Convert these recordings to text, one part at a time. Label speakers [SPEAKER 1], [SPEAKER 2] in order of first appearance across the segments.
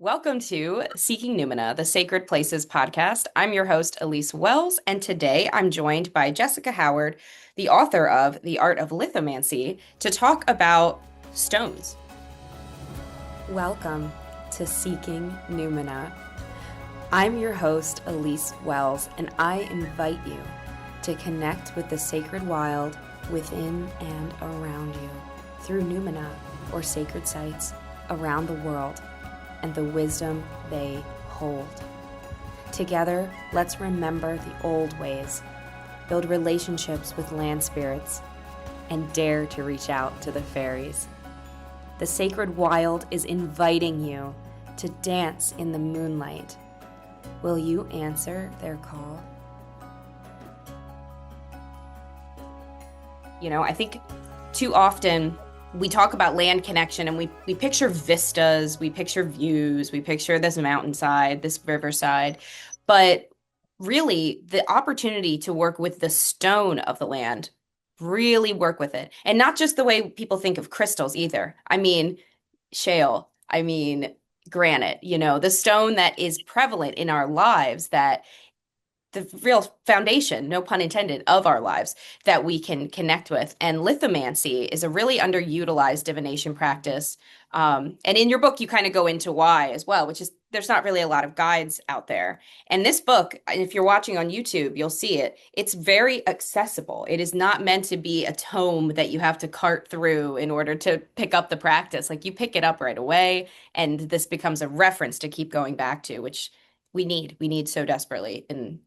[SPEAKER 1] Welcome to Seeking Numina, the Sacred Places podcast. I'm your host, Elise Wells, and today I'm joined by Jessica Howard, the author of The Art of Lithomancy, to talk about stones. Welcome to Seeking Numina. I'm your host, Elise Wells, and I invite you to connect with the sacred wild within and around you through Numina, or sacred sites around the world, and the wisdom they hold. Together, let's remember the old ways, build relationships with land spirits, and dare to reach out to the fairies. The sacred wild is inviting you to dance in the moonlight. Will you answer their call? I think too often we talk about land connection and we picture vistas, we picture views, we picture this mountainside, this riverside. But really, the opportunity to work with the stone of the land, really work with it. And not just the way people think of crystals either. I mean, shale, I mean, granite, the stone that is prevalent in our lives, that the real foundation, no pun intended, of our lives that we can connect with. And lithomancy is a really underutilized divination practice. And in your book, you kind of go into why as well, which is there's not really a lot of guides out there. And this book, if you're watching on YouTube, you'll see it. It's very accessible. It is not meant to be a tome that you have to cart through in order to pick up the practice. Like you pick it up right away, and this becomes a reference to keep going back to, which we need. We need so desperately in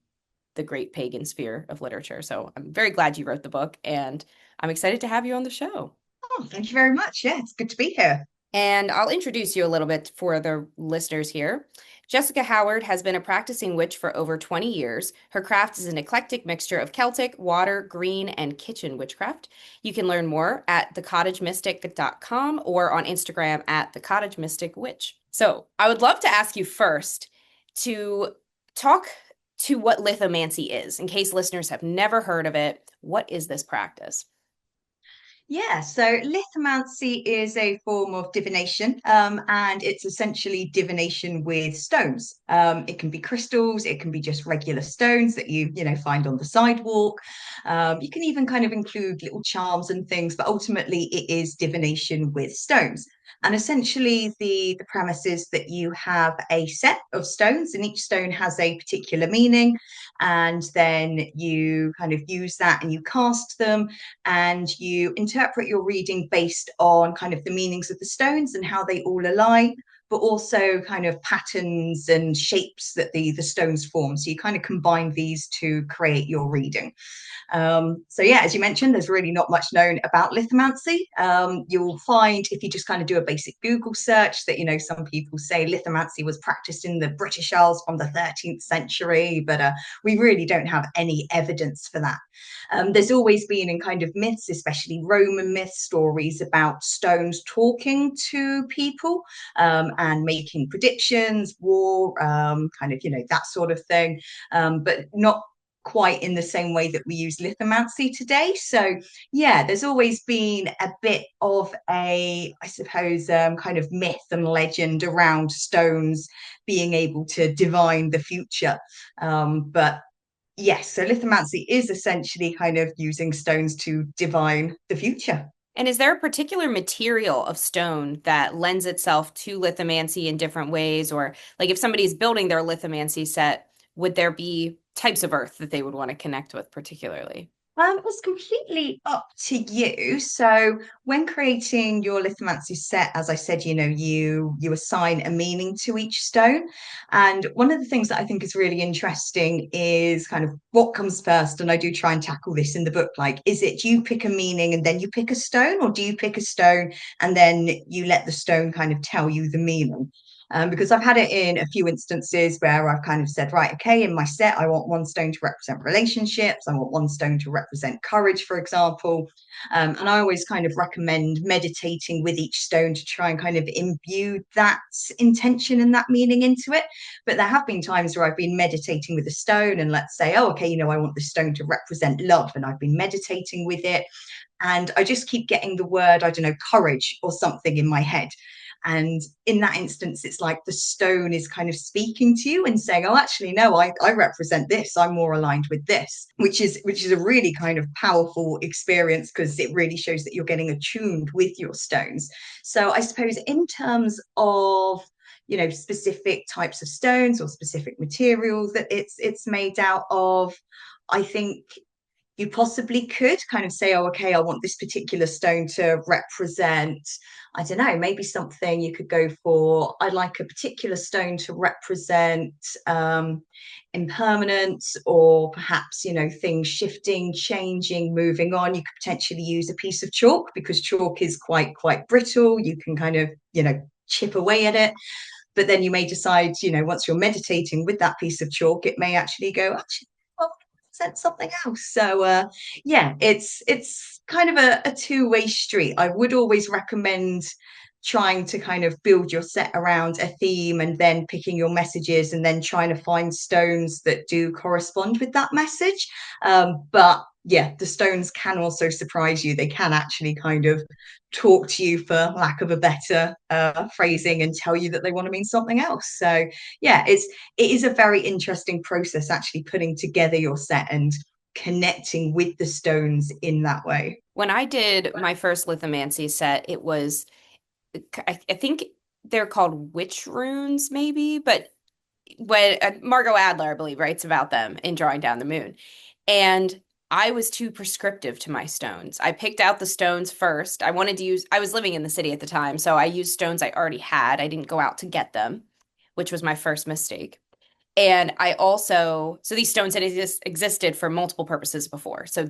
[SPEAKER 1] the great pagan sphere of literature. So I'm very glad you wrote the book, and I'm excited to have you on the show.
[SPEAKER 2] Oh, thank you very much. Yeah, it's good to be here.
[SPEAKER 1] And I'll introduce you a little bit for the listeners here. Jessica Howard has been a practicing witch for over 20 years. Her craft is an eclectic mixture of Celtic, water, green, and kitchen witchcraft. You can learn more at thecottagemystic.com or on Instagram at thecottagemysticwitch. So I would love to ask you first to talk to what lithomancy is, in case listeners have never heard of it. What is this practice?
[SPEAKER 2] Yeah, so lithomancy is a form of divination, and it's essentially divination with stones. It can be crystals, it can be just regular stones that you find on the sidewalk. You can even kind of include little charms and things, but ultimately it is divination with stones. And essentially, the premise is that you have a set of stones, and each stone has a particular meaning, and then you kind of use that and you cast them and you interpret your reading based on kind of the meanings of the stones and how they all align, but also kind of patterns and shapes that the stones form. So you kind of combine these to create your reading. So yeah, as you mentioned, there's really not much known about lithomancy. You'll find if you just kind of do a basic Google search that, some people say lithomancy was practiced in the British Isles from the 13th century, but we really don't have any evidence for that. There's always been in kind of myths, especially Roman myth stories about stones talking to people and making predictions, war, kind of, that sort of thing, but not quite in the same way that we use lithomancy today. So yeah, there's always been a bit of a, I suppose, kind of myth and legend around stones being able to divine the future. But yes, so lithomancy is essentially kind of using stones to divine the future.
[SPEAKER 1] And is there a particular material of stone that lends itself to lithomancy in different ways? Or like if somebody's building their lithomancy set, would there be types of earth that they would want to connect with particularly?
[SPEAKER 2] It's completely up to you. So when creating your lithomancy set, as I said, you assign a meaning to each stone. And one of the things that I think is really interesting is kind of what comes first. And I do try and tackle this in the book. Like, is it you pick a meaning and then you pick a stone, or do you pick a stone and then you let the stone kind of tell you the meaning? Because I've had it in a few instances where I've kind of said, right, okay, in my set, I want one stone to represent relationships. I want one stone to represent courage, for example. And I always kind of recommend meditating with each stone to try and kind of imbue that intention and that meaning into it. But there have been times where I've been meditating with a stone and let's say, oh, okay, I want this stone to represent love. And I've been meditating with it. And I just keep getting the word, I don't know, courage or something in my head. And in that instance, it's like the stone is kind of speaking to you and saying, oh, actually, no, I represent this. I'm more aligned with this, which is a really kind of powerful experience because it really shows that you're getting attuned with your stones. So I suppose in terms of specific types of stones or specific materials that it's made out of, I think you possibly could kind of say, oh, okay, I want this particular stone to represent, I don't know, maybe something you could go for. I'd like a particular stone to represent impermanence, or perhaps, things shifting, changing, moving on. You could potentially use a piece of chalk because chalk is quite brittle. You can kind of, chip away at it. But then you may decide, once you're meditating with that piece of chalk, it may actually go, actually, well, said something else. So yeah, it's kind of a two-way street. I would always recommend trying to kind of build your set around a theme and then picking your messages and then trying to find stones that do correspond with that message. But yeah, the stones can also surprise you. They can actually kind of talk to you, for lack of a better phrasing, and tell you that they want to mean something else. So yeah, it is a very interesting process actually putting together your set and connecting with the stones in that way.
[SPEAKER 1] When I did my first lithomancy set, it was, I think they're called witch runes, maybe, but when Margot Adler, I believe, writes about them in Drawing Down the Moon. And I was too prescriptive to my stones. I picked out the stones first. I was living in the city at the time, so I used stones I already had. I didn't go out to get them, which was my first mistake. And I also, so these stones had existed for multiple purposes before. So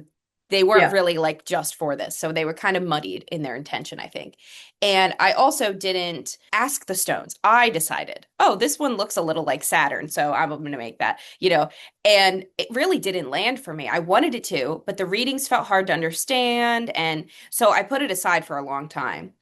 [SPEAKER 1] they weren't
[SPEAKER 2] Yeah.
[SPEAKER 1] really like just for this. So they were kind of muddied in their intention, I think. And I also didn't ask the stones. I decided, oh, this one looks a little like Saturn. So I'm going to make that, and it really didn't land for me. I wanted it to, but the readings felt hard to understand. And so I put it aside for a long time.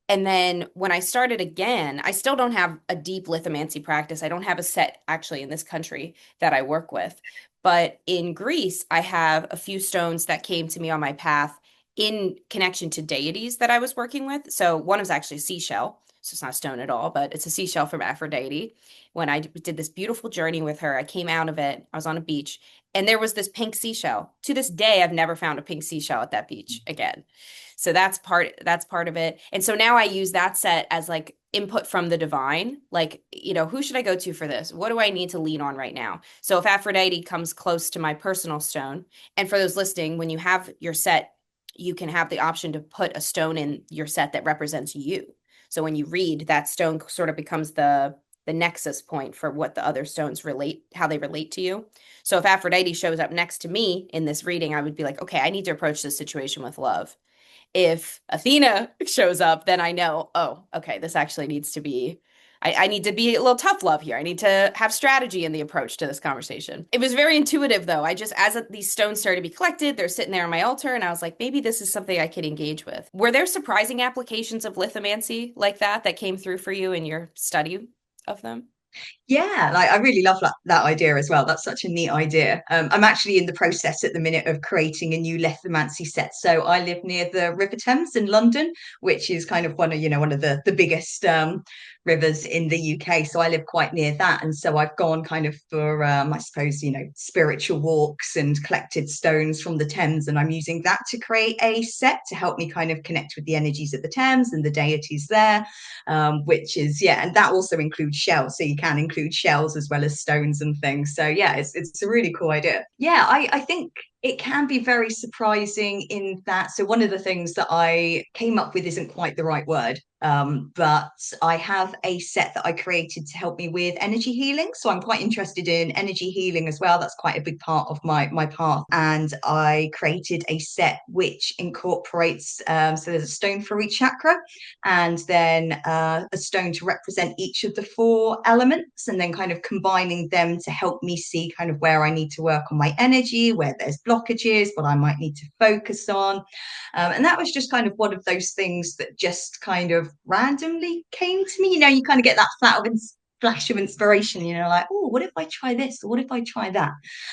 [SPEAKER 1] And then when I started again, I still don't have a deep lithomancy practice. I don't have a set actually in this country that I work with. But in Greece, I have a few stones that came to me on my path in connection to deities that I was working with. So one was actually a seashell. So it's not a stone at all, but it's a seashell from Aphrodite. When I did this beautiful journey with her, I came out of it. I was on a beach and there was this pink seashell. To this day, I've never found a pink seashell at that beach again. So that's part of it. And so now I use that set as like input from the divine. Like, who should I go to for this? What do I need to lean on right now? So if Aphrodite comes close to my personal stone, and for those listening, when you have your set, you can have the option to put a stone in your set that represents you. So when you read, that stone sort of becomes the nexus point for what the other stones relate, how they relate to you. So if Aphrodite shows up next to me in this reading, I would be like, okay, I need to approach this situation with love. If Athena shows up, then I know, oh, okay, this actually needs to be, I need to be a little tough love here. I need to have strategy in the approach to this conversation. It was very intuitive, though. These stones started to be collected, they're sitting there on my altar, and I was like, maybe this is something I could engage with. Were there surprising applications of lithomancy like that came through for you in your study of them?
[SPEAKER 2] Yeah, like I really love that idea as well. That's such a neat idea. I'm actually in the process at the minute of creating a new lithomancy set. So I live near the River Thames in London, which is kind of one of the biggest rivers in the UK. So I live quite near that, and so I've gone kind of for I suppose spiritual walks and collected stones from the Thames, and I'm using that to create a set to help me kind of connect with the energies of the Thames and the deities there, which is yeah, and that also includes shells, so you can include shells as well as stones and things. So yeah, it's a really cool idea. Yeah, I think it can be very surprising in that. So one of the things that I came up with isn't quite the right word, but I have a set that I created to help me with energy healing. So I'm quite interested in energy healing as well. That's quite a big part of my path. And I created a set which incorporates, so there's a stone for each chakra, and then a stone to represent each of the four elements, and then kind of combining them to help me see kind of where I need to work on my energy, where there's blockages, what I might need to focus on. And that was just kind of one of those things that just kind of randomly came to me. You kind of get that flash of inspiration, like, oh, what if I try this? Or what if I try that?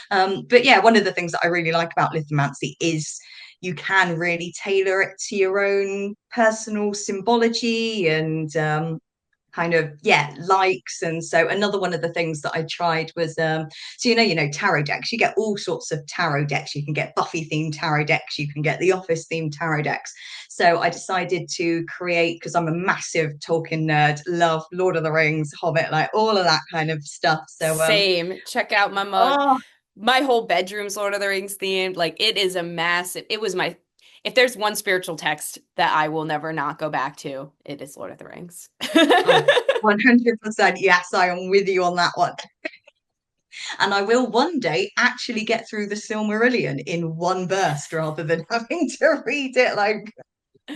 [SPEAKER 2] But yeah, one of the things that I really like about lithomancy is you can really tailor it to your own personal symbology and kind of, yeah, likes. And so another one of the things that I tried was so tarot decks, you get all sorts of tarot decks. You can get Buffy themed tarot decks, you can get the Office themed tarot decks. So I decided to create, because I'm a massive Tolkien nerd, love Lord of the Rings, Hobbit, like all of that kind of stuff. So
[SPEAKER 1] Same. Check out my mug.
[SPEAKER 2] oh,
[SPEAKER 1] My whole bedroom's Lord of the Rings themed. Like it is a massive, it was my, if there's one spiritual text that I will never not go back to, it is Lord of the Rings.
[SPEAKER 2] oh, 100%, yes, I am with you on that one. And I will one day actually get through the Silmarillion in one burst rather than having to read it like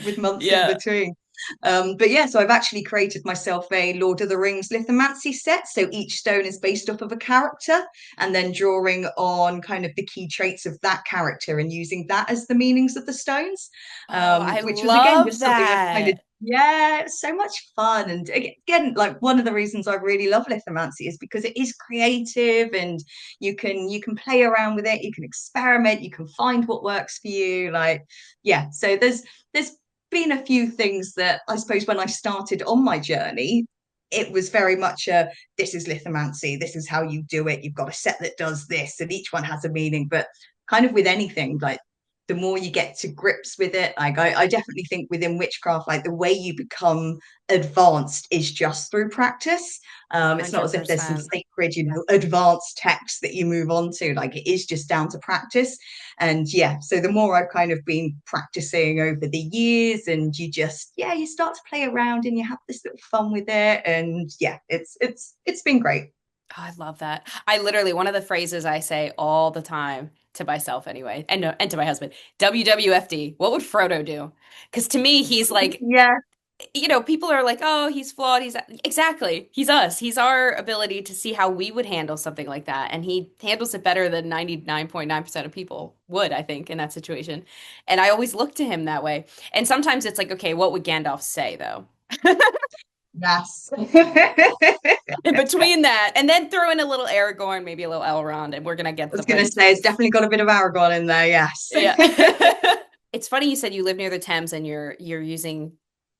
[SPEAKER 2] with months in
[SPEAKER 1] Yeah.
[SPEAKER 2] between. But yeah, so I've actually created myself a Lord of the Rings lithomancy set. So each stone is based off of a character, and then drawing on kind of the key traits of that character and using that as the meanings of the stones,
[SPEAKER 1] Oh, I
[SPEAKER 2] which was again
[SPEAKER 1] love
[SPEAKER 2] just something I've kind of,
[SPEAKER 1] that.
[SPEAKER 2] yeah, it was so much fun. And again, like one of the reasons I really love lithomancy is because it is creative, and you can play around with it, you can experiment, you can find what works for you. Like, yeah, so there's been a few things that I suppose when I started on my journey, it was very much a, this is lithomancy, this is how you do it. You've got a set that does this, and each one has a meaning. But kind of with anything, like the more you get to grips with it, like I definitely think within witchcraft, like the way you become advanced is just through practice. It's not as if there's some
[SPEAKER 1] 100%.
[SPEAKER 2] sacred, advanced text that you move on to. Like it is just down to practice. And yeah, so the more I've kind of been practicing over the years, and you just, yeah, you start to play around and you have this little fun with it. And yeah, it's been great.
[SPEAKER 1] Oh, I love that. I literally, one of the phrases I say all the time to myself anyway, and no, and to my husband, WWFD. What would Frodo do? Because to me, he's like,
[SPEAKER 2] Yeah.
[SPEAKER 1] people are like, oh, he's flawed. He's exactly, he's us. He's our ability to see how we would handle something like that. And he handles it better than 99.9% of people would, I think, in that situation. And I always look to him that way. And sometimes it's like, okay, what would Gandalf say though?
[SPEAKER 2] Yes.
[SPEAKER 1] In between that, and then throw in a little Aragorn, maybe a little Elrond, and we're gonna
[SPEAKER 2] I
[SPEAKER 1] get the
[SPEAKER 2] was going to
[SPEAKER 1] right
[SPEAKER 2] say it's
[SPEAKER 1] place.
[SPEAKER 2] definitely got a bit of Aragon in there, yes.
[SPEAKER 1] Yeah. It's funny you said you live near the Thames and you're using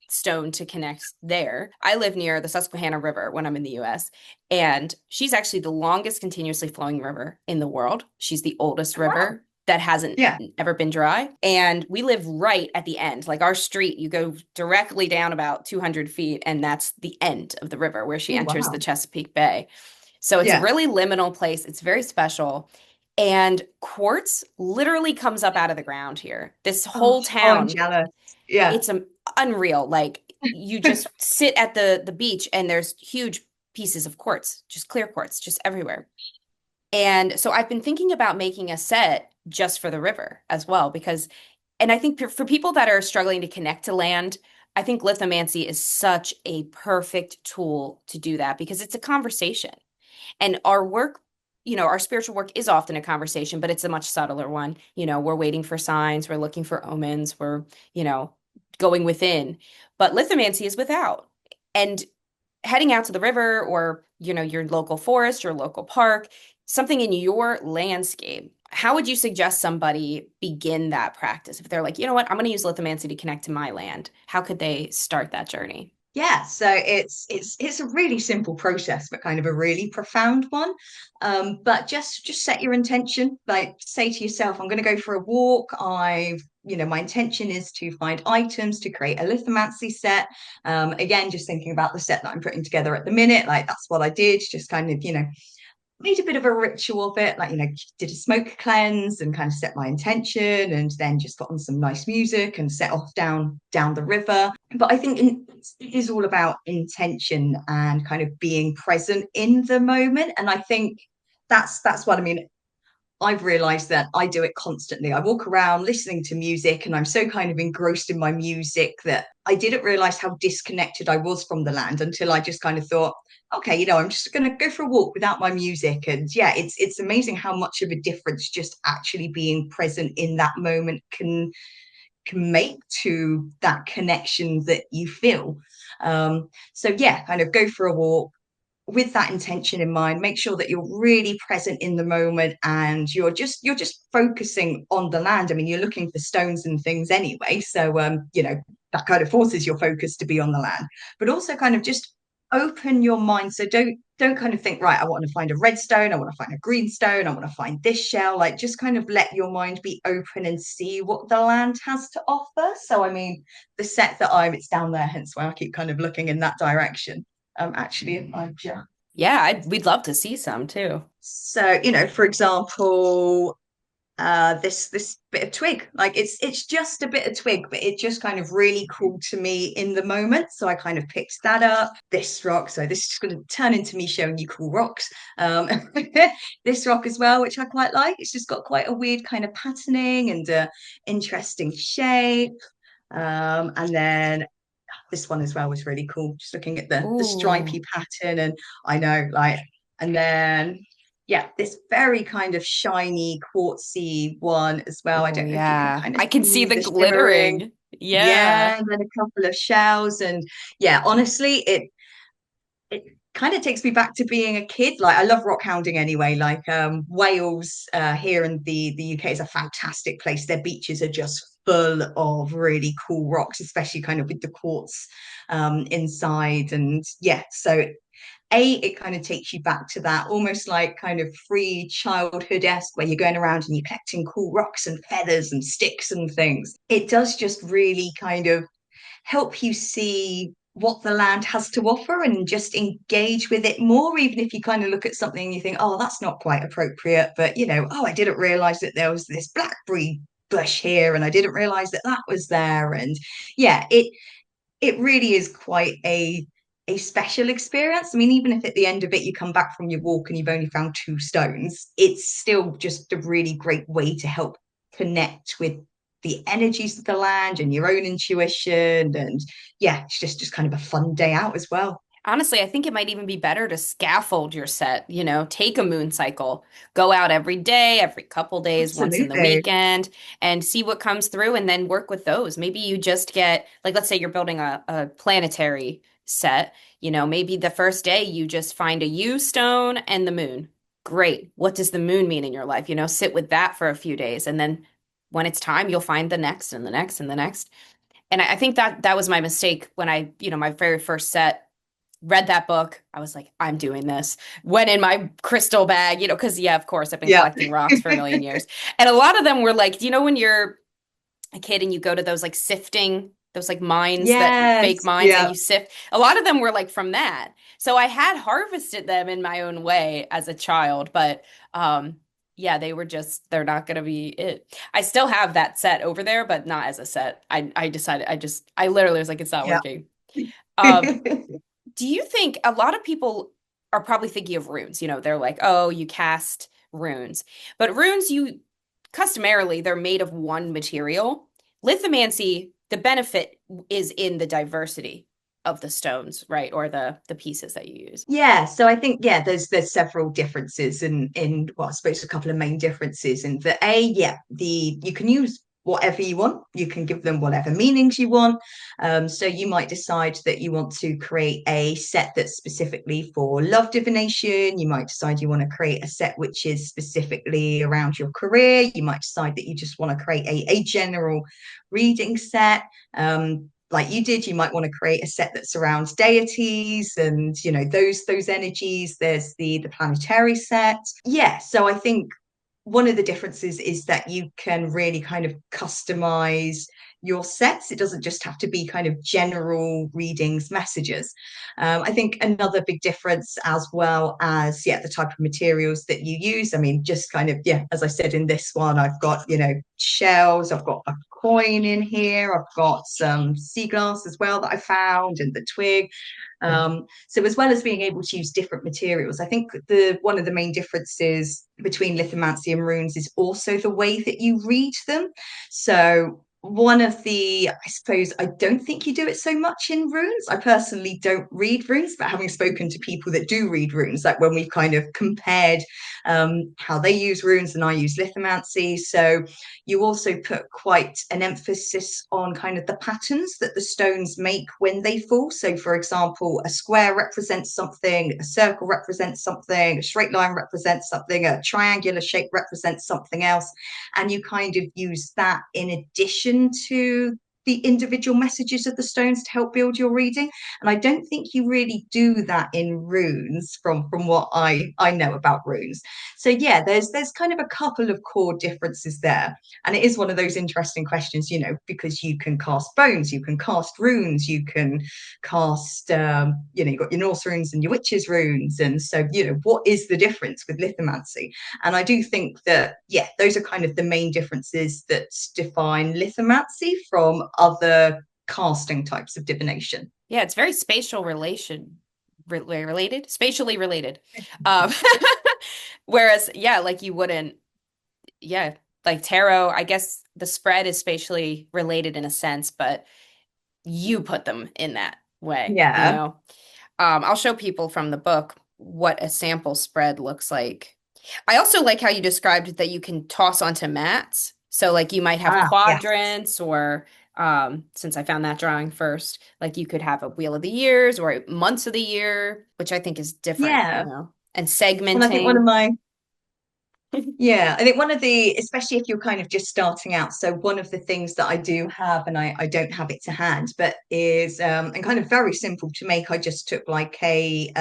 [SPEAKER 1] stone to connect there. I live near the Susquehanna River when I'm in the US, and she's actually the longest continuously flowing river in the world. She's the oldest
[SPEAKER 2] Wow.
[SPEAKER 1] river that hasn't
[SPEAKER 2] Yeah.
[SPEAKER 1] ever been dry. And we live right at the end. Like our street, you go directly down about 200 feet, and that's the end of the river where she
[SPEAKER 2] Oh,
[SPEAKER 1] enters the
[SPEAKER 2] wow.
[SPEAKER 1] Chesapeake Bay. So it's a
[SPEAKER 2] Yeah.
[SPEAKER 1] really liminal place. It's very special. And quartz literally comes up out of the ground here. This
[SPEAKER 2] Oh,
[SPEAKER 1] whole
[SPEAKER 2] oh, I'm
[SPEAKER 1] town,
[SPEAKER 2] jealous. Yeah.
[SPEAKER 1] it's unreal. Like you just sit at the beach and there's huge pieces of quartz, just clear quartz, just everywhere. And so I've been thinking about making a set just for the river as well, because, and I think for people that are struggling to connect to land, I think lithomancy is such a perfect tool to do that because it's a conversation. And our work, our spiritual work is often a conversation, but it's a much subtler one. We're waiting for signs, we're looking for omens, we're, you know, going within. But lithomancy is without. And heading out to the river or, your local forest, your local park, something in your landscape. How would you suggest somebody begin that practice? If they're like, you know what, I'm going to use lithomancy to connect to my land. How could they start that journey?
[SPEAKER 2] Yeah, so it's a really simple process, but kind of a really profound one. But just set your intention. Like say to yourself, I'm going to go for a walk. My intention is to find items to create a lithomancy set. Again, just thinking about the set that I'm putting together at the minute. Like that's what I did. Just kind of, made a bit of a ritual of it, like, did a smoke cleanse and kind of set my intention, and then just got on some nice music and set off down the river. But I think it is all about intention and kind of being present in the moment. And I think that's what I mean. I've realized that I do it constantly. I walk around listening to music and I'm so kind of engrossed in my music that I didn't realize how disconnected I was from the land until I just kind of thought, okay, I'm just going to go for a walk without my music. And yeah, it's amazing how much of a difference just actually being present in that moment can make to that connection that you feel. So yeah, kind of go for a walk with that intention in mind. Make sure that you're really present in the moment, and you're just focusing on the land. I mean, you're looking for stones and things anyway, so that kind of forces your focus to be on the land, but also kind of just open your mind. So don't kind of think, right, I want to find a red stone, I want to find a green stone, I want to find this shell. Like just kind of let your mind be open and see what the land has to offer. So I mean, the set that it's down there, hence why I keep kind of looking in that direction. Actually, if I just
[SPEAKER 1] Yeah, we'd love to see some too.
[SPEAKER 2] so for example, this bit of twig, like it's just a bit of twig, but it just kind of really cool to me in the moment, so I kind of picked that up. This rock, so this is going to turn into me showing you cool rocks. This rock as well, which I quite like. It's just got quite a weird kind of patterning and interesting shape. And then this one as well was really cool, just looking at the
[SPEAKER 1] Ooh.
[SPEAKER 2] stripy pattern. And I know, like, and then yeah, this very kind of shiny quartzy one as well. I
[SPEAKER 1] Oh
[SPEAKER 2] don't know if you can
[SPEAKER 1] yeah.
[SPEAKER 2] kind of
[SPEAKER 1] I can see
[SPEAKER 2] see
[SPEAKER 1] the
[SPEAKER 2] the shimmering.
[SPEAKER 1] glittering. Yeah.
[SPEAKER 2] Yeah, and then a couple of shells. And yeah, honestly, it kind of takes me back to being a kid. Like I love rock hounding anyway. Like Wales here in the UK is a fantastic place. Their beaches are just full of really cool rocks, especially kind of with the quartz inside. And yeah, so it kind of takes you back to that almost like kind of free childhood-esque where you're going around and you're collecting cool rocks and feathers and sticks and things. It does just really kind of help you see what the land has to offer and just engage with it more, even if you kind of look at something and you think, oh, that's not quite appropriate, but oh, I didn't realize that there was this blackberry bush here and I didn't realize that that was there. And yeah, it really is quite a special experience. I mean, even if at the end of it you come back from your walk and you've only found two stones, it's still just a really great way to help connect with the energies of the land and your own intuition. And yeah, it's just kind of a fun day out as well.
[SPEAKER 1] Honestly, I think it might even be better to scaffold your set, take a moon cycle, go out every day, every couple days, once in the
[SPEAKER 2] Absolutely.
[SPEAKER 1] weekend, and see what comes through and then work with those. Maybe you just get, like, let's say you're building a planetary set, maybe the first day you just find a U stone and the moon. Great. What does the moon mean in your life? Sit with that for a few days. And then when it's time, you'll find the next and the next and the next. And I think that was my mistake when my very first set read that book. I was like, I'm doing this. Went in my crystal bag, because yeah, of course, I've been
[SPEAKER 2] Yeah.
[SPEAKER 1] collecting rocks for a million years. And a lot of them were like, when you're a kid and you go to those like sifting, those like mines that fake
[SPEAKER 2] Yes.
[SPEAKER 1] mines and
[SPEAKER 2] Yeah.
[SPEAKER 1] you sift, a lot of them were like from that. So I had harvested them in my own way as a child, but yeah, they're not gonna be it. I still have that set over there, but not as a set. I decided I literally was like, it's not
[SPEAKER 2] Yeah.
[SPEAKER 1] working. Um, do you think a lot of people are probably thinking of runes? They're like, oh, you cast runes. But runes, customarily, they're made of one material. Lithomancy, the benefit is in the diversity of the stones, right? Or the pieces that you use.
[SPEAKER 2] Yeah, so I think there's several differences in well, I suppose a couple of main differences in the yeah, the you can use whatever you want, you can give them whatever meanings you want. So you might decide that you want to create a set that's specifically for love divination. You might decide you want to create a set which is specifically around your career. You might decide that you just want to create a general reading set. Like you did, you might want to create a set that surrounds deities and those energies. There's the planetary set. Yeah, so I think one of the differences is that you can really kind of customize your sets. It doesn't just have to be kind of general readings, messages. I think another big difference, as well as the type of materials that you use. I mean, just kind of as I said in this one, I've got shells, I've got a coin in here, I've got some sea glass as well that I found, and the twig. So as well as being able to use different materials, I think the one of the main differences between lithomancy and runes is also the way that you read them. So one of the, I suppose, I don't think you do it so much in runes. I personally don't read runes, but having spoken to people that do read runes, like when we've kind of compared how they use runes and I use lithomancy. So you also put quite an emphasis on kind of the patterns that the stones make when they fall. So, for example, a square represents something, a circle represents something, a straight line represents something, a triangular shape represents something else. And you kind of use that in addition to the individual messages of the stones to help build your reading. And I don't think you really do that in runes from what I know about runes. So yeah, there's kind of a couple of core differences there. And it is one of those interesting questions, because you can cast bones, you can cast runes, you can cast you've got your Norse runes and your witches runes. And so, what is the difference with lithomancy? And I do think that, yeah, those are kind of the main differences that define lithomancy from other casting types of divination.
[SPEAKER 1] Yeah, it's very related, spatially related. Um, whereas, yeah, like you wouldn't, yeah, like tarot, I guess the spread is spatially related in a sense, but you put them in that way, you
[SPEAKER 2] Yeah.
[SPEAKER 1] know? I'll show people from the book what a sample spread looks like. I also like how you described that you can toss onto mats. So like you might have
[SPEAKER 2] Ah, yes.
[SPEAKER 1] quadrants or since I found that drawing first, like you could have a wheel of the years or months of the year, which I think is different,
[SPEAKER 2] Yeah.
[SPEAKER 1] and
[SPEAKER 2] And I think one of
[SPEAKER 1] segmenting.
[SPEAKER 2] my Yeah, I think one of the, especially if you're kind of just starting out, so one of the things that I do have, and I don't have it to hand, but is and kind of very simple to make. I just took like a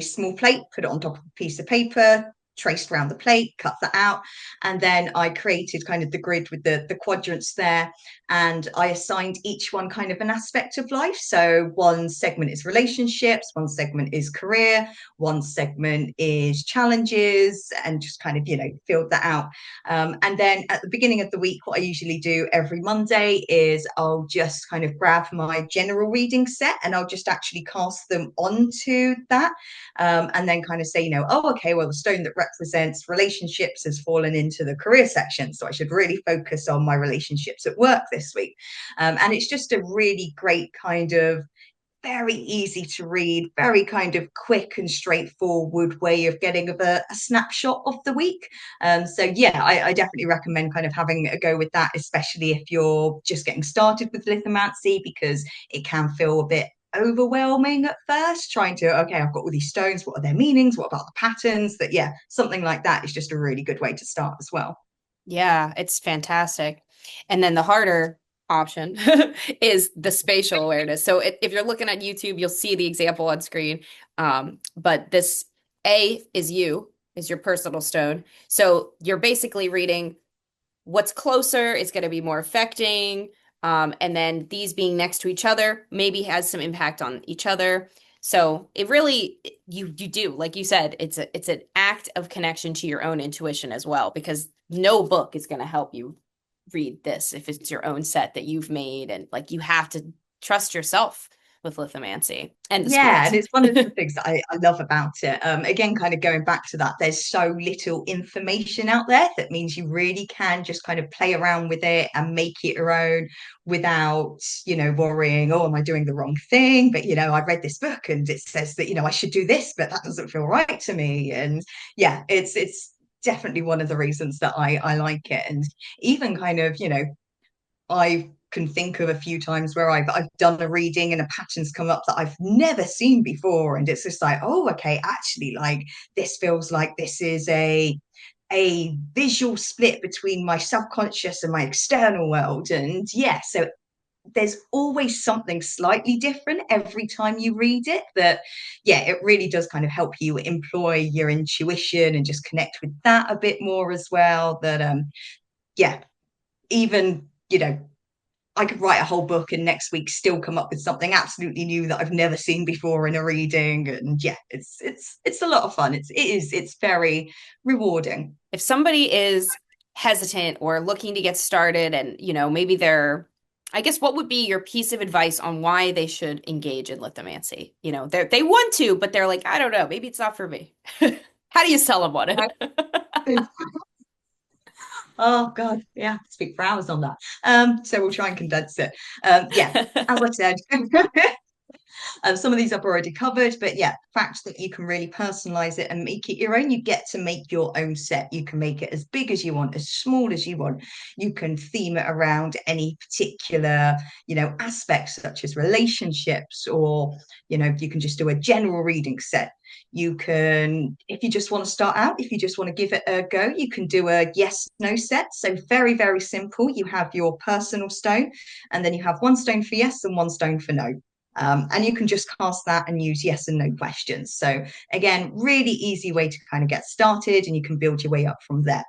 [SPEAKER 2] small plate, put it on top of a piece of paper, traced around the plate, cut that out, and then I created kind of the grid with the quadrants there, and I assigned each one kind of an aspect of life. So one segment is relationships, one segment is career, one segment is challenges, and just kind of filled that out. And then at the beginning of the week, what I usually do every Monday is I'll just kind of grab my general reading set and I'll just actually cast them onto that, and then kind of say, oh, okay, well, the stone that represents relationships has fallen into the career section, so I should really focus on my relationships at work this week. And it's just a really great kind of very easy to read, very kind of quick and straightforward way of getting a snapshot of the week. So yeah, I definitely recommend kind of having a go with that, especially if you're just getting started with lithomancy, because it can feel a bit overwhelming at first, trying to, okay, I've got all these stones, what are their meanings, what about the patterns? That yeah, something like that is just a really good way to start as well.
[SPEAKER 1] Yeah, it's fantastic. And then the harder option is the spatial awareness. So if you're looking at YouTube, you'll see the example on screen. But this A is you, is your personal stone. So you're basically reading what's closer is going to be more affecting. And then these being next to each other maybe has some impact on each other. So it really you do, like you said, it's an act of connection to your own intuition as well, because no book is going to help you read this if it's your own set that you've made, and like you have to trust yourself with lithomancy and the
[SPEAKER 2] Yeah, and
[SPEAKER 1] schools.
[SPEAKER 2] it's one of the things that I love about it. Again, kind of going back to that, there's so little information out there that means you really can just kind of play around with it and make it your own without, worrying, oh, am I doing the wrong thing? But, I read this book and it says that, I should do this, but that doesn't feel right to me. And yeah, it's definitely one of the reasons that I like it. And even kind of, I can think of a few times where I've done a reading and a pattern's come up that I've never seen before, and it's just like, oh, okay, actually, like this feels like this is a visual split between my subconscious and my external world. And yeah, so there's always something slightly different every time you read it, that yeah, it really does kind of help you employ your intuition and just connect with that a bit more as well. That yeah, even I could write a whole book and next week still come up with something absolutely new that I've never seen before in a reading. And yeah, it's a lot of fun. It's very rewarding.
[SPEAKER 1] If somebody is hesitant or looking to get started and, maybe I guess what would be your piece of advice on why they should engage in lithomancy? They want to, but they're like, I don't know, maybe it's not for me. How do you sell them on it?
[SPEAKER 2] Oh God, yeah, speak for hours on that. So we'll try and condense it. Yeah, as I said, some of these I've already covered, but yeah, the fact that you can really personalize it and make it your own. You get to make your own set. You can make it as big as you want, as small as you want. You can theme it around any particular, aspects such as relationships, or you can just do a general reading set. You can, if you just want to start out, if you just want to give it a go, you can do a yes no set. So very, very simple. You have your personal stone, and then you have one stone for yes and one stone for no. And you can just cast that and use yes and no questions. So again, really easy way to kind of get started, and you can build your way up from there.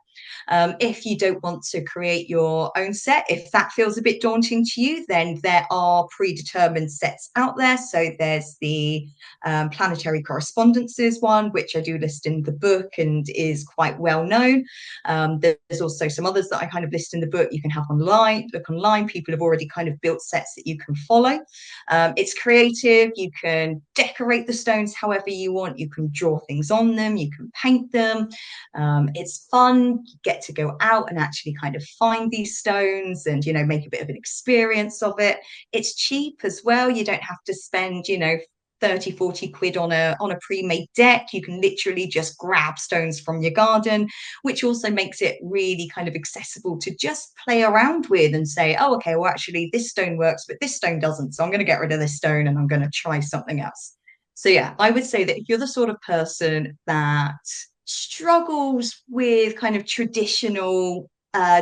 [SPEAKER 2] If you don't want to create your own set, if that feels a bit daunting to you, then there are predetermined sets out there. So there's the planetary correspondences one, which I do list in the book and is quite well known. There's also some others that I kind of list in the book. You can have online, look online. People have already kind of built sets that you can follow. It's creative. You can decorate the stones however you want. You can draw things on them. You can paint them. It's fun. You get to go out and actually kind of find these stones and, make a bit of an experience of it. It's cheap as well. You don't have to spend, 30-40 quid on a pre-made deck. You can literally just grab stones from your garden, which also makes it really kind of accessible to just play around with and say, oh, okay, well, actually this stone works, but this stone doesn't. So I'm going to get rid of this stone and I'm going to try something else. So yeah, I would say that if you're the sort of person that struggles with kind of traditional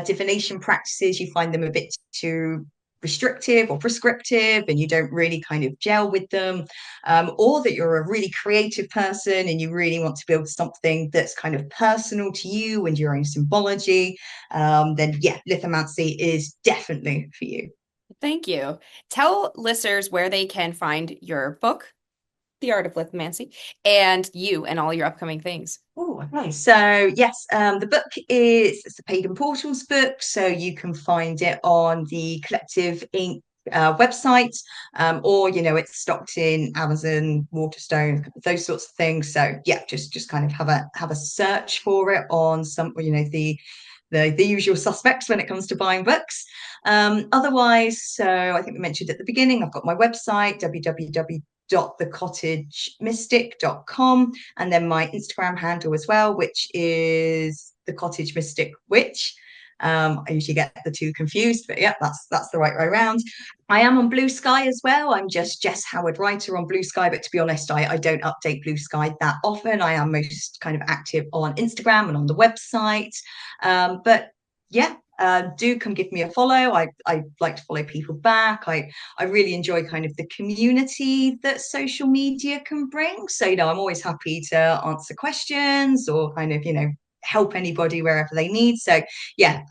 [SPEAKER 2] divination practices, you find them a bit too restrictive or prescriptive and you don't really kind of gel with them, or that you're a really creative person and you really want to build something that's kind of personal to you and your own symbology, then yeah, lithomancy is definitely for you.
[SPEAKER 1] Thank you. Tell listeners where they can find your book, The Art of Lithomancy, and you and all your upcoming things.
[SPEAKER 2] Oh, okay. So yes, the book is it's a Pagan Portals book, so you can find it on the Collective Ink website, or it's stocked in Amazon, Waterstone, those sorts of things. So yeah, just kind of have a search for it on some, the usual suspects when it comes to buying books. Otherwise, so I think we mentioned at the beginning, I've got my website, www.thecottagemystic.com, and then my Instagram handle as well, which is the Cottage Mystic Witch. I usually get the two confused, but yeah, that's the right way around. I am on Blue Sky as well. I'm just Jess Howard Writer on Blue Sky, but to be honest, I don't update Blue Sky that often. I am most kind of active on Instagram and on the website. But yeah, do come give me a follow. I like to follow people back. I really enjoy kind of the community that social media can bring. So, I'm always happy to answer questions or kind of, help anybody wherever they need. So yeah,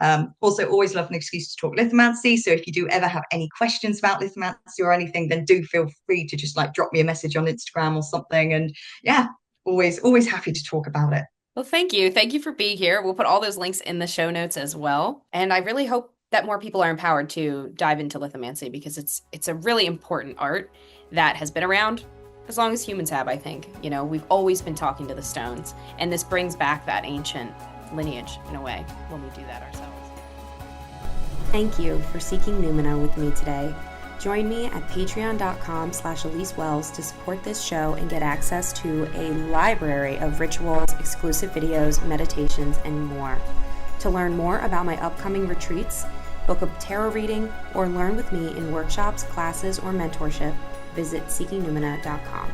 [SPEAKER 2] also always love an excuse to talk lithomancy. So if you do ever have any questions about lithomancy or anything, then do feel free to just like drop me a message on Instagram or something. And yeah, always happy to talk about it.
[SPEAKER 1] Well, thank you. Thank you for being here. We'll put all those links in the show notes as well. And I really hope that more people are empowered to dive into lithomancy because it's a really important art that has been around as long as humans have, I think. We've always been talking to the stones, and this brings back that ancient lineage in a way when we do that ourselves. Thank you for seeking Numina with me today. Join me at patreon.com/Elise Wells to support this show and get access to a library of rituals, exclusive videos, meditations, and more. To learn more about my upcoming retreats, book a tarot reading, or learn with me in workshops, classes, or mentorship, visit seekingnumina.com.